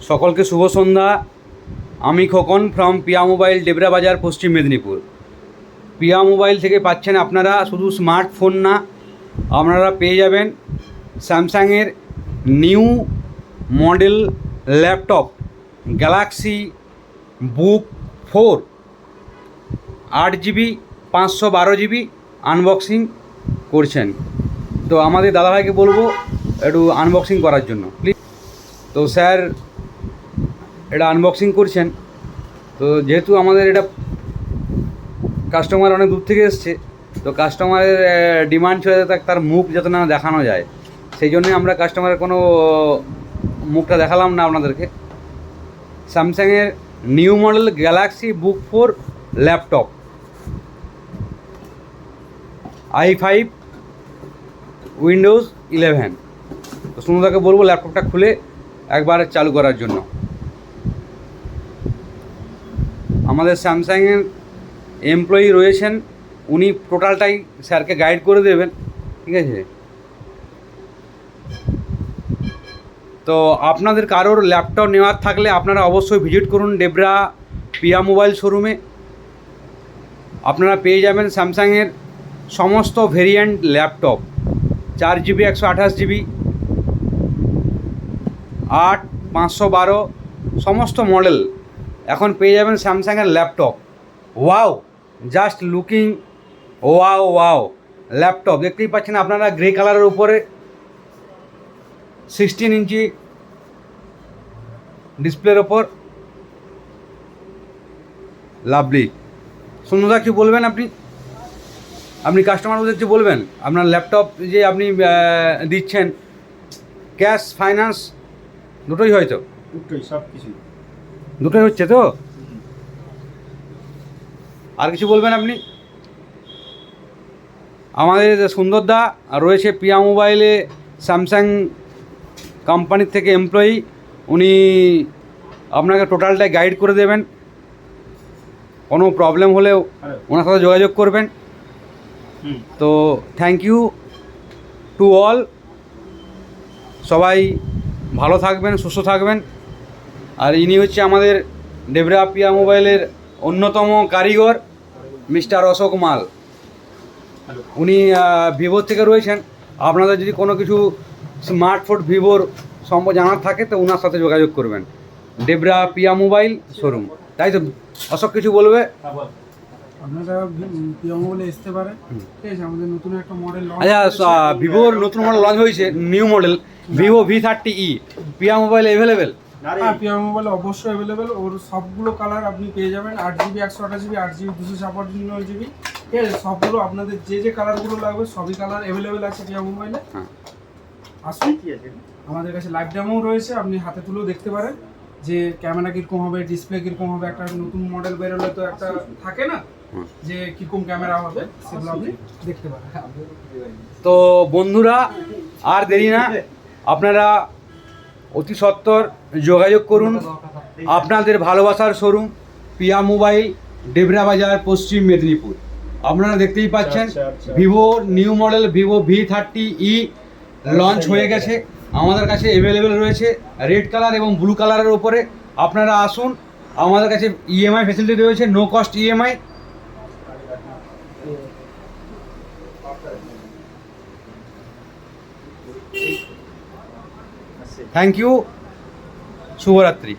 সকলকে শুভ সন্ধ্যা। আমি Khokon from Piya mobile, Debra বাজার, পশ্চিম মেদিনীপুর। পিয়া মোবাইল থেকে পাচ্ছেন আপনারা শুধু স্মার্টফোন না, আপনারা পেয়ে যাবেন স্যামসাংয়ের নিউ মডেল ল্যাপটপ গ্যালাক্সি বুক 4 8 GB 512 GB আনবক্সিং করছেন। তো আমাদের দাদাভাইকে বলবো একটু আনবক্সিং করার জন্য প্লিজ। তো স্যার এটা আনবক্সিং করছেন। তো যেহেতু আমাদের এটা কাস্টমার অনেক দূর থেকে এসছে, তো কাস্টমারের ডিমান্ড ছিল তার মুখ যাতে না দেখানো যায়, সেই জন্যই আমরা কাস্টমারের কোনো মুখটা দেখালাম না আপনাদেরকে। স্যামসাংয়ের নিউ মডেল গ্যালাক্সি বুক 4 ল্যাপটপ i5 উইন্ডোজ 11। তো সুন্দরকে বলবো ল্যাপটপটা খুলে একবার চালু করার জন্য। আমাদের স্যামসাংয়ের এমপ্লয়ি রয়েছেন, উনি টোটালটাই স্যারকে গাইড করে দেবেন, ঠিক আছে। তো আপনাদের কারোর ল্যাপটপ নেওয়ার থাকলে আপনারা অবশ্যই ভিজিট করুন ডেবরা পিয়া মোবাইল শোরুমে। আপনারা পেয়ে যাবেন স্যামসাংয়ের সমস্ত ভেরিয়েন্ট ল্যাপটপ 4 GB 128 GB 8 512 সমস্ত মডেল এখন পেয়ে যাবেন স্যামসাংয়ের laptop. Wow, just looking wow wow laptop দেখতেই পাচ্ছেন আপনারা, গ্রে কালারের উপরে 16 ইঞ্চি ডিসপ্লের ওপর। লাভলি। সুন্দরদা কি বলবেন আপনি? আপনি কাস্টমারদের কিছু বলবেন? আপনার ল্যাপটপ যে আপনি দিচ্ছেন, ক্যাশ ফাইন্যান্স দুটোই হয়তো? দুটোই, সব কিছু দুটোই হচ্ছে তো? আর কিছু বলবেন আপনি? আমাদের সুন্দরদা রয়েছে পিয়া মোবাইলে, স্যামসাং কোম্পানির থেকে এমপ্লয়ি, উনি আপনাকে টোটালটাই গাইড করে দেবেন। কোনো প্রবলেম হলেও ওনার সাথে যোগাযোগ করবেন। তো থ্যাংক ইউ টু অল। সবাই ভালো থাকবেন, সুস্থ থাকবেন। আর ইনি হচ্ছে আমাদের ডেবরা পিয়া মোবাইলের অন্যতম কারিগর মিস্টার অশোক মাল। উনি ভিভোর থেকে রয়েছেন। আপনাদের যদি কোনো কিছু স্মার্টফোন ভিভোর সম্পর্কে জানার থাকে তো ওনার সাথে যোগাযোগ করবেন, ডেবরা পিয়া মোবাইল শোরুম। তাই তো অশোক কিছু বলবে? আপনারা পিয়া মোবাইলে আসতে পারেন, ঠিক আছে। আমাদের নতুন একটা মডেল লঞ্চ। আচ্ছা, ভিভোর নতুন মডেল লঞ্চ হয়েছে, নিউ মডেল ভিভো V30e। পিয়া মোবাইল অ্যাভেলেবেল? হ্যাঁ, পিয়া মোবাইল অবশ্যই অ্যাভেলেবেল। ওর সবগুলো কালার আপনি পেয়ে যাবেন, 8 GB 128 GB 8 GB 256 GB, ঠিক আছে। সবগুলো আপনাদের যে যে কালারগুলো লাগবে সবই কালার অ্যাভেলেবেল আছে পিয়া মোবাইলে। আসুন, আমাদের কাছে লাইভ ডেমোও রয়েছে, আপনি হাতে তুলেও দেখতে পারেন যে ক্যামেরা কীরকম হবে, ডিসপ্লে কীরকম হবে। একটা নতুন মডেল বেরোলে তো একটা থাকে না যে কীরকম ক্যামেরা হবে, সেগুলো আপনি দেখতে পারেন। তো বন্ধুরা আর দেরি না, আপনারা অতি সত্বর যোগাযোগ করুন। আপনাদের ভালোবাসার শোরুম পিয়া মোবাইল, ডেবরা বাজার, পশ্চিম মেদিনীপুর। আপনারা দেখতেই পাচ্ছেন Vivo new model Vivo V30e launch হয়ে গেছে, আমাদের কাছে অ্যাভেলেবেল রয়েছে রেড কালার এবং ব্লু কালারের ওপরে। আপনারা আসুন, আমাদের কাছে ইএমআই ফ্যাসিলিটি রয়েছে, no cost EMI. Thank you, শুভরাত্রি।